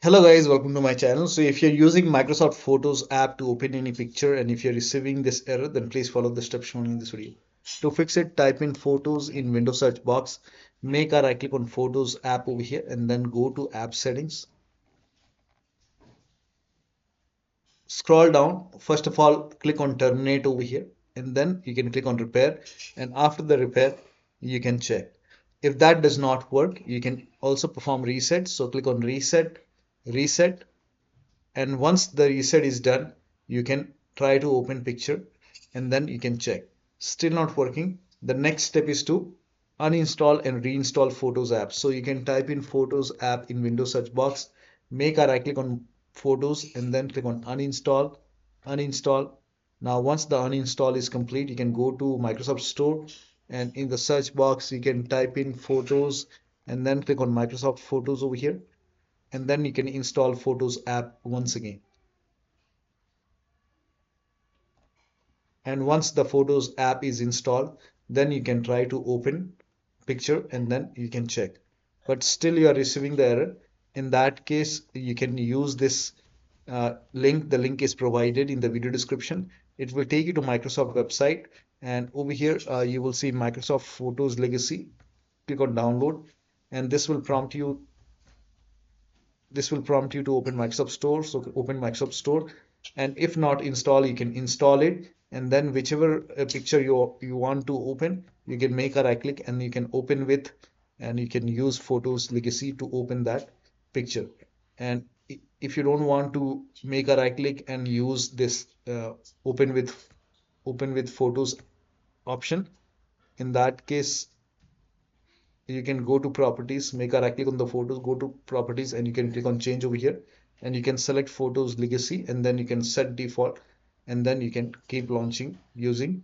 Hello guys, welcome to my channel. So if you're using Microsoft Photos app to open any picture and if you're receiving this error, then please follow the steps shown in this video. To fix it, type in Photos in Windows search box, make a right click on Photos app over here and then go to app settings. Scroll down. First of all, click on terminate over here and then you can click on repair, and after the repair, you can check. If that does not work, you can also perform reset. So click on reset, and once the reset is done, you can try to open picture and then you can check. Still not working. The next step is to uninstall and reinstall Photos app. So you can type in Photos app in Windows search box, make a right click on Photos and then click on uninstall. Now once the uninstall is complete, you can go to Microsoft Store and in the search box you can type in Photos and then click on Microsoft Photos over here, and then you can install Photos app once again. And once the Photos app is installed, then you can try to open picture and then you can check. But still you are receiving the error. In that case, you can use this link. The link is provided in the video description. It will take you to Microsoft website, and over here you will see Microsoft Photos Legacy. Click on download, and this will prompt you to open Microsoft Store. So open Microsoft Store, and if not install, you can install it. And then whichever picture you want to open, you can make a right click and you can open with, and you can use Photos Legacy to open that picture. And if you don't want to make a right click and use this open with Photos option, in that case you can go to properties, make a right click on the photos, go to properties, and you can click on change over here, and you can select Photos Legacy and then you can set default, and then you can keep launching using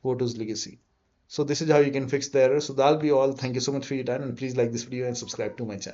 Photos Legacy. So this is how you can fix the error. So that'll be all. Thank you so much for your time, and please like this video and subscribe to my channel.